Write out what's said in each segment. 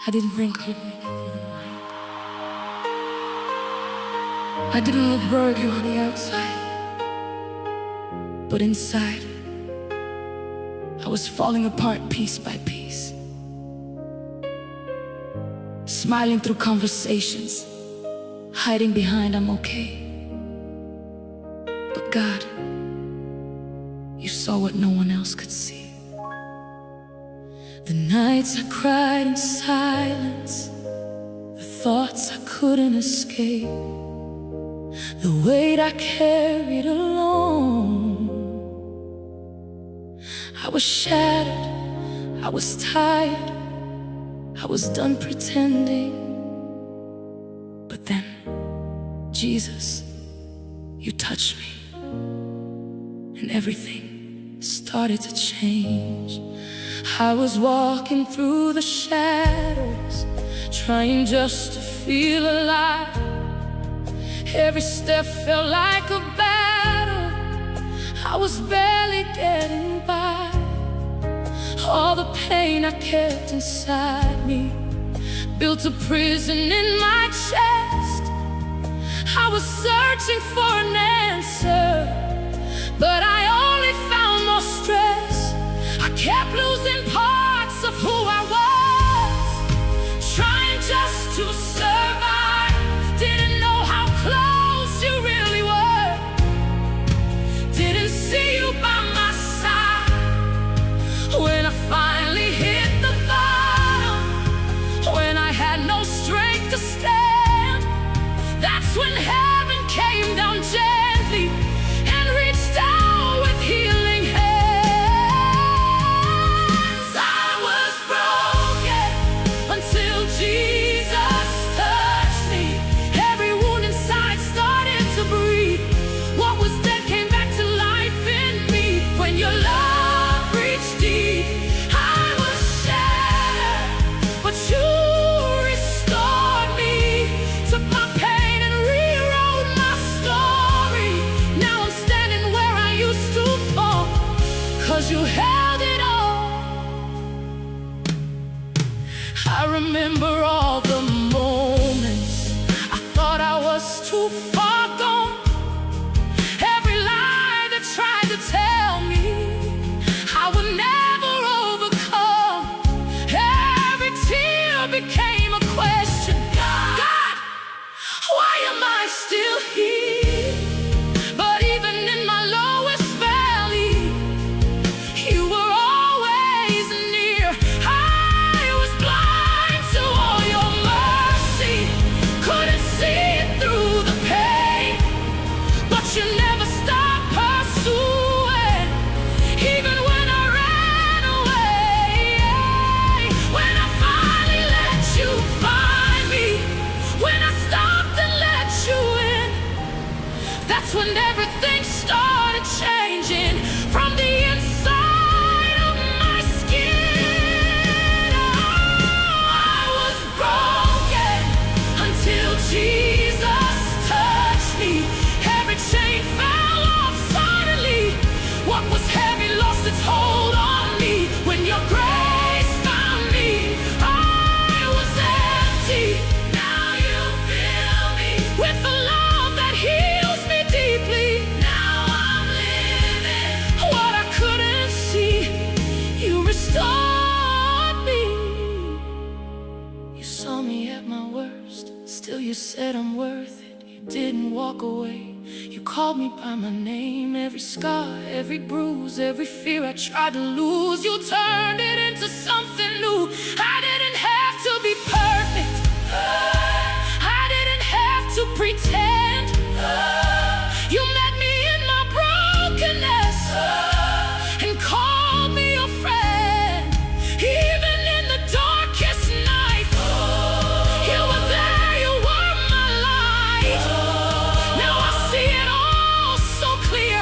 I didn't bring coffee. I didn't look burger on the outside, but inside I was falling apart piece by piece, smiling through conversations, hiding behind I'm okay. But God, you saw what no one else could see. The nights I cried in silence, the thoughts I couldn't escape, the weight I carried alone. I was shattered, I was tired, I was done pretending. But then, Jesus, you touched me, and everything started to change. I was walking through the shadows, trying just to feel alive. Every step felt like a battle, I was barely getting by. All the pain I kept inside me built a prison in my chest. I was searching for an answer, but I only found more stress. I kept losing parts of who I was, trying just to survive. Didn't know how close you really were, didn't see you by my side. When I finally hit the bottom, when I had no strength to stand, that's when heaven came down gently and reached out with healing hands. I was broken until Jesus touched me. Every wound inside started to breathe. What was dead came back to life in me. When your love reached deep, I was shattered, but you restored me. Took my pain and rewrote my story. Now I'm standing where I used to fall, 'cause you held it all. I remember all the moments I thought I was too far gone. Every lie that tried to tell me I would never overcome. Every tear became a question. God, why am I still here? But even in my lowest valley, you were always near. I was blind to all your mercy, couldn't see it through the pain, but you never stopped pursuing, even when I ran away. When I finally let you find me, when I stopped and let you in, that's when everything started changing from the inside of my skin. Oh, I was broken until Jesus touched me. Every chain fell off suddenly. What was heavy lost its hold on me. When your grace found me, I was empty. Now you fill me with the love that heals me deeply. Now I'm living what I couldn't see. You restored me. You saw me at my worst, still you said I'm worth it. You didn't walk away, you called me by my name. Every scar, every bruise, every fear I tried to lose, you turned it into something new. I didn't have to be perfect, I didn't have to pretend. You met me in my brokenness and called me your friend. Even in the darkest night, you were there, you were my light. Now I see it all so clear.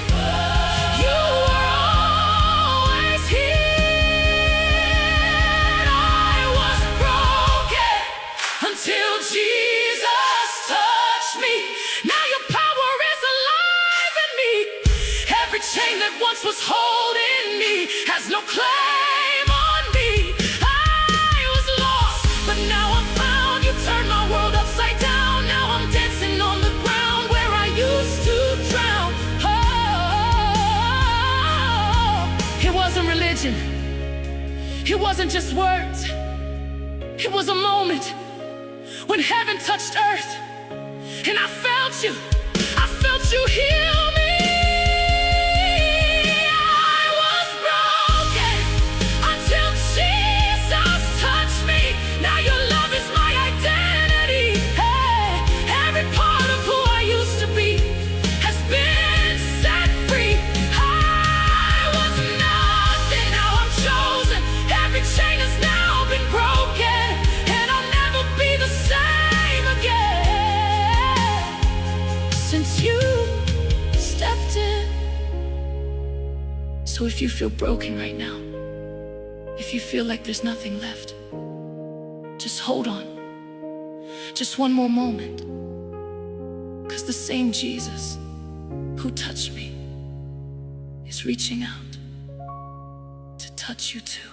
You were always here. I was broken until Jesus touched me. Now your power is alive in me. Every chain that once was holding me has no claim on me. I was lost, but now It wasn't just words. It was a moment when heaven touched earth, and I felt you heal me. I was broken until Jesus touched me. Now your love is my identity. Hey, every part of who I used to be has been set free. I was nothing, now I'm chosen. Every chain has now been broken, and I'll never be the same again since you stepped in. So if you feel broken right now, if you feel like there's nothing left, just hold on, just one more moment, 'cause the same Jesus who touched me is reaching out to touch you too.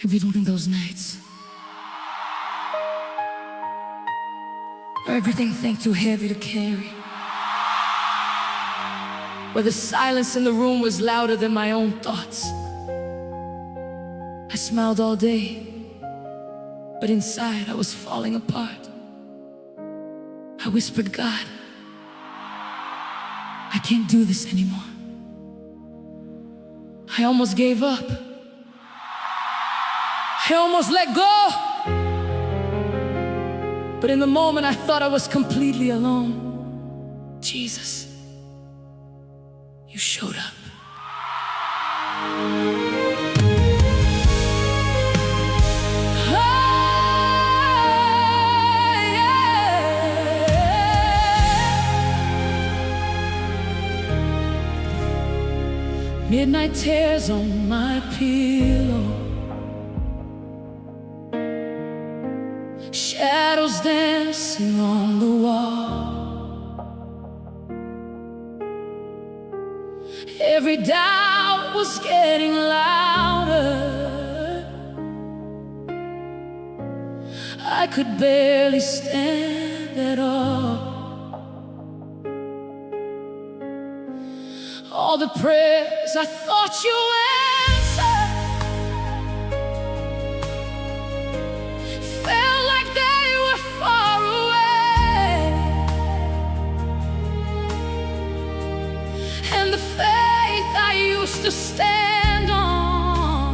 Have you been those nights where everything seemed too heavy to carry? Where the silence in the room was louder than my own thoughts? I smiled all day, but inside I was falling apart. I whispered, God, I can't do this anymore. I almost gave up. I almost let go. But in the moment I thought I was completely alone, Jesus, you showed up. Midnight tears on my pillow, shadows dancing on the wall. Every doubt was getting louder. I could barely stand at all. All the prayers I thought you answered felt like they were far away, and the faith I used to stand on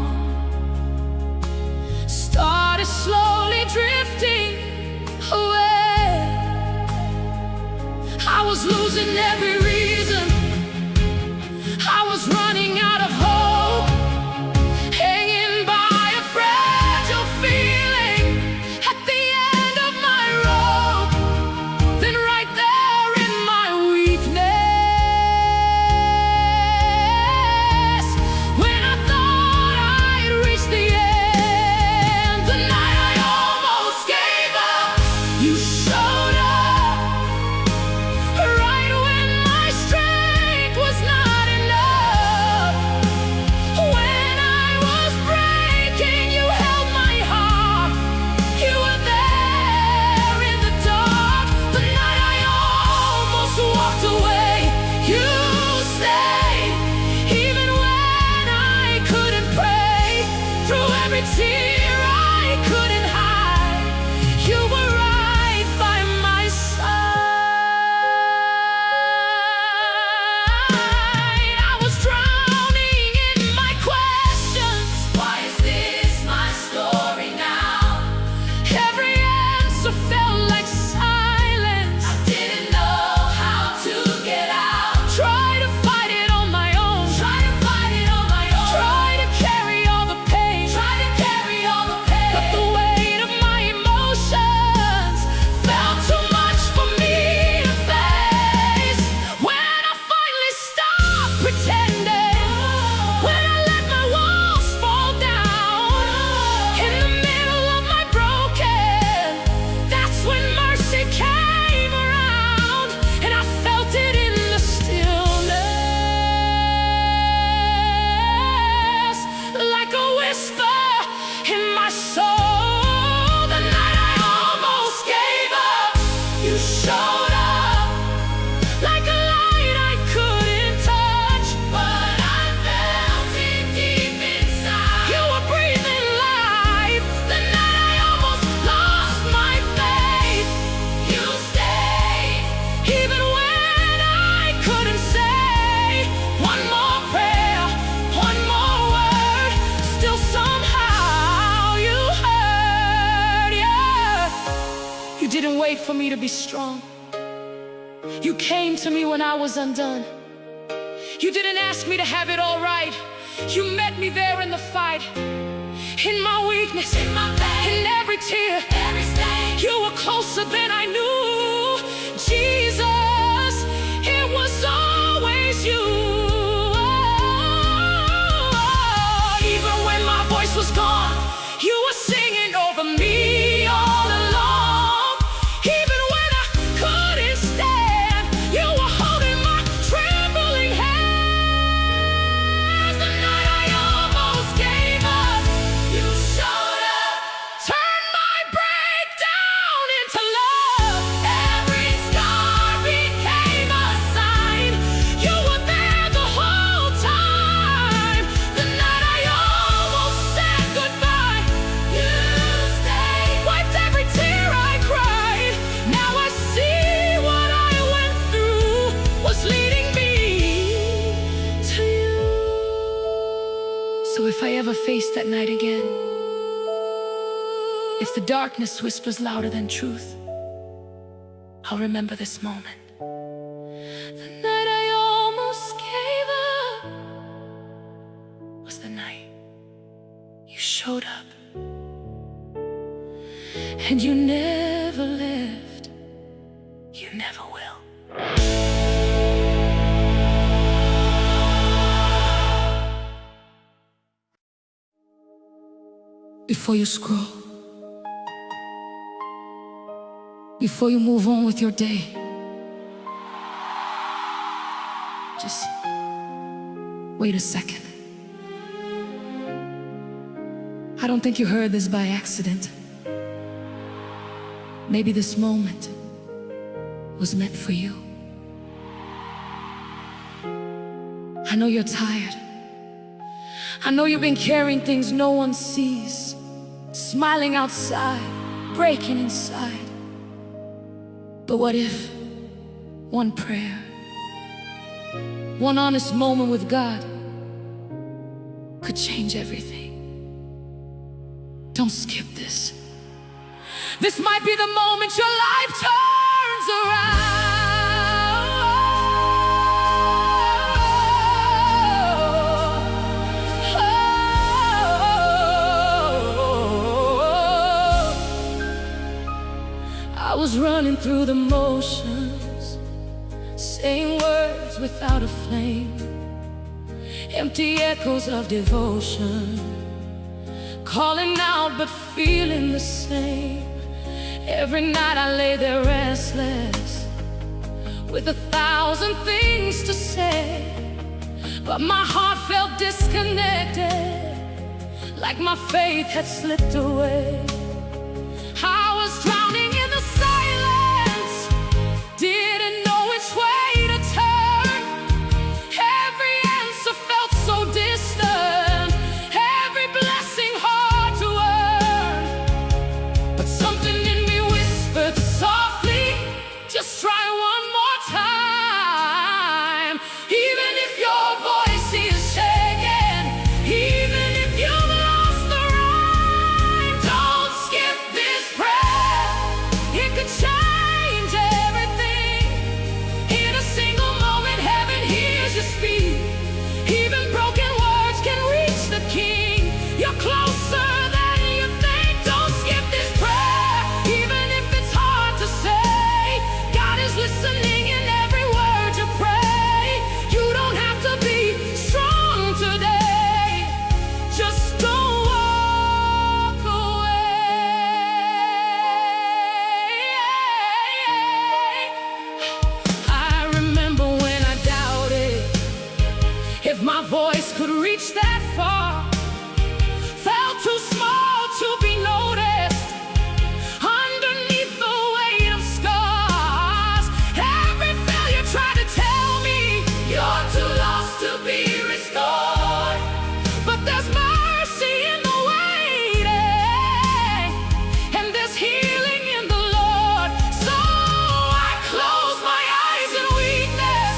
started slowly drifting away. I was losing every reason, I was running out of hope, hanging by a fragile feeling at the end of my rope. Then right there in my weakness, when I thought I'd reached the end, the night I almost gave up, you showed up right when my for me to be strong. You came to me when I was undone. You didn't ask me to have it all right. You met me there in the fight. In my weakness, in my pain, in every tear, every stain, you were closer than I knew. Jesus, it was always you. Even when my voice was gone, you were singing over me all along. Even when I couldn't stand, you were holding my trembling hands. The night I almost gave up, you showed up, turned my breakdown into love. Every scar became a sign. You were there the whole time. The night I almost said goodbye, you stayed, wiped every tear I cried. Now I see what I went through was leading me to you. So if I ever face that night again, if the darkness whispers louder than truth, I'll remember this moment. The night I almost gave up was the night you showed up. And you never left, you never will. Before you scroll, before you move on with your day, just wait a second. I don't think you heard this by accident. Maybe this moment was meant for you. I know you're tired. I know you've been carrying things no one sees, smiling outside, breaking inside. But what if one prayer, one honest moment with God could change everything? Don't skip this. This might be the moment your life turns around. I was running through the motions, saying words without a flame, empty echoes of devotion, calling out but feeling the same. Every night I lay there restless, with 1,000 things to say, but my heart felt disconnected, like my faith had slipped away. I was drowning in the silence, didn't know which way to turn. Every answer felt so distant, every blessing hard to earn. But something in me whispered softly, just try one more time. Even if your voice is shaken, even if you've lost the rhyme, don't skip this prayer. It could change everything. In a single moment, heaven hears you speak. Even broken words can reach the King. You're closer than you think. Don't skip this prayer, even if it's hard to say. God is listening in every word you pray. You don't have to be strong today, just don't walk away. I remember when I doubted if my voice could reach that far, felt too small to be noticed underneath the weight of scars. Every failure tried to tell me you're too lost to be restored. But there's mercy in the waiting, and there's healing in the Lord. So I close my eyes in weakness,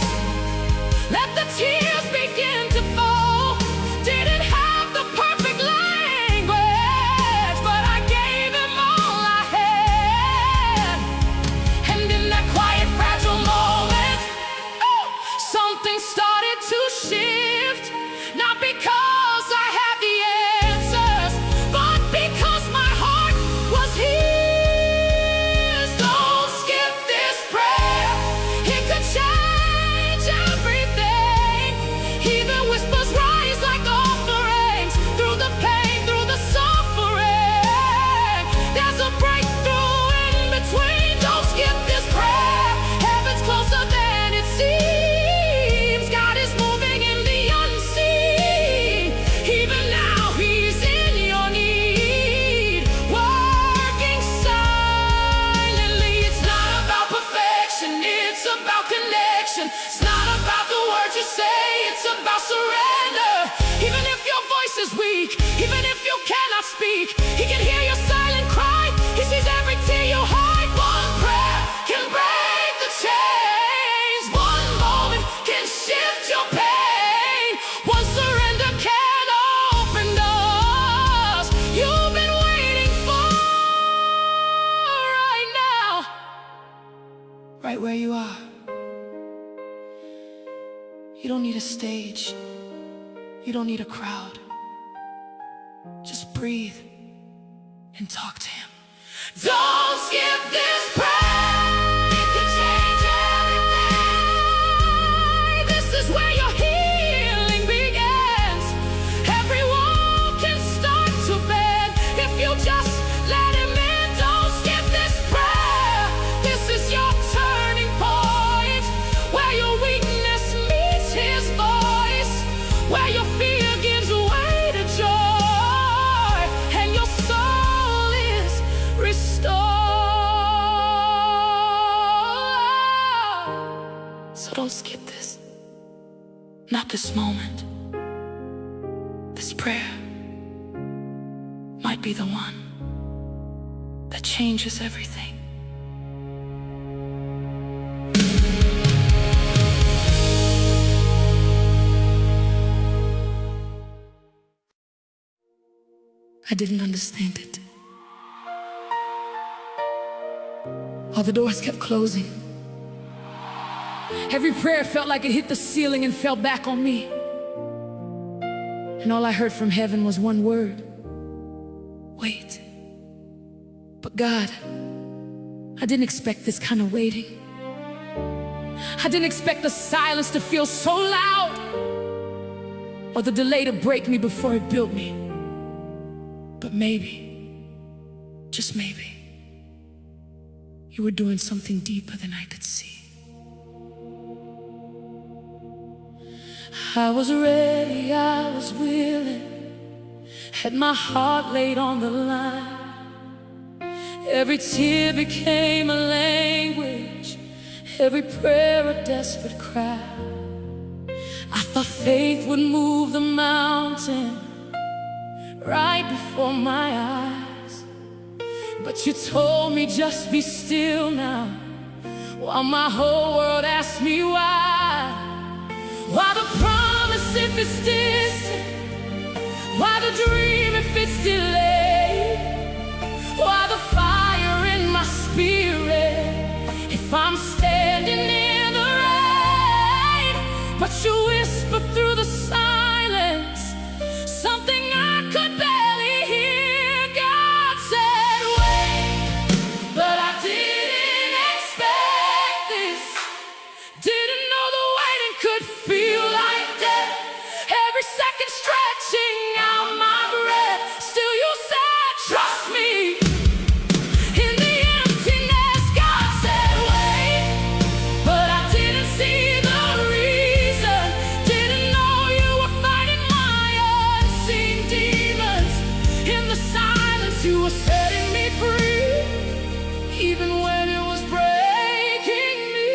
let the tears begin to fall. Didn't have about connection. It's not about the words you say, it's about surrender. Even if your voice is weak, even if you cannot speak, He can hear your silent cry. He sees every tear you hide. One prayer can break the chains. One moment can shift your pain. One surrender can open doors you've been waiting for. Right now, right where you are. You don't need a stage. You don't need a crowd. Just breathe and talk to Him. Don't skip this prayer. It can change everything. This is where your healing begins. Every wall can start to bend if you just let Him in. Don't skip this prayer. This is your turning point, where your weakness meets His voice, where your fear gives way to joy, and your soul is restored. So don't skip this. Not this moment. This prayer might be the one that changes everything. I didn't understand it. All the doors kept closing. Every prayer felt like it hit the ceiling and fell back on me. And all I heard from heaven was one word: wait. But God, I didn't expect this kind of waiting. I didn't expect the silence to feel so loud, or the delay to break me before it built me. But maybe, just maybe, You were doing something deeper than I could see. I was ready, I was willing, had my heart laid on the line. Every tear became a language, every prayer a desperate cry. I thought faith would move the mountain right before my eyes, but you told me just be still now, while my whole world asked me why. Why the promise if it's distant? Why the dream if it's delayed? Why the fire in my spirit if I'm standing in the rain? But you whispered through the silence something I could barely hear. God said wait, but I didn't expect this. Didn't know the waiting could feel like death. Every second stretching out my breath. Still you said trust me. In the emptiness God said wait, but I didn't see the reason. Didn't know you were fighting my unseen demons. In the silence you were setting me free, even when it was breaking me.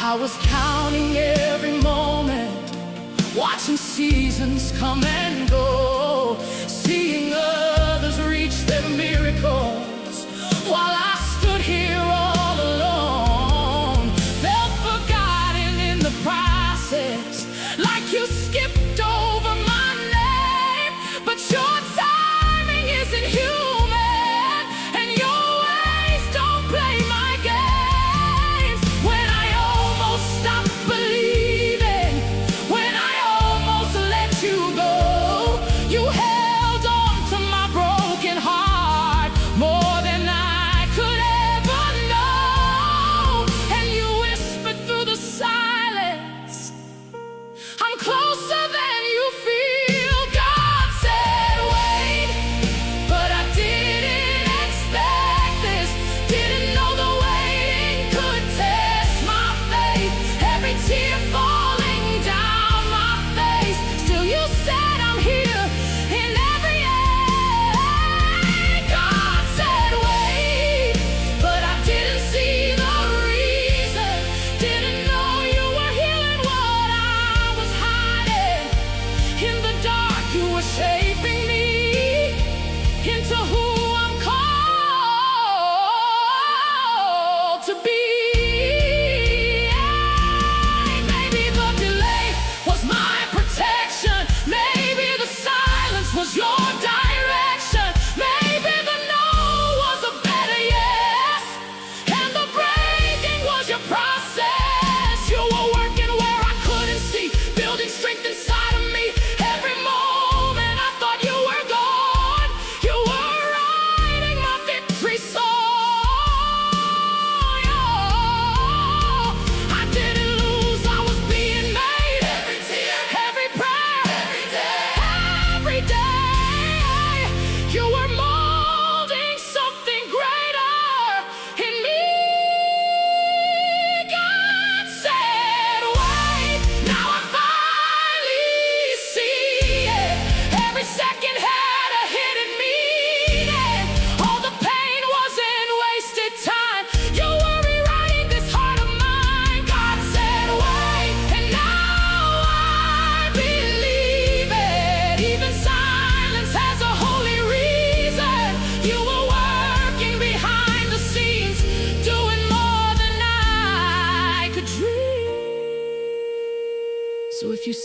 I was counting every moment, watching seasons come and go, seeing others reach their miracles, while I stood here all alone. Felt forgotten in the process, like you skipped over my name. But your timing isn't human, and your ways don't play my games. When I almost stopped believing, when I almost let you go,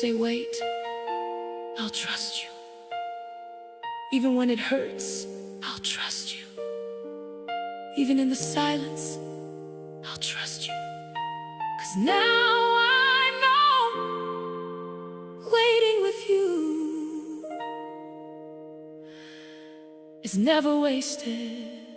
say wait, I'll trust you. Even when it hurts, I'll trust you. Even in the silence, I'll trust you. 'Cause now I know, waiting with you is never wasted.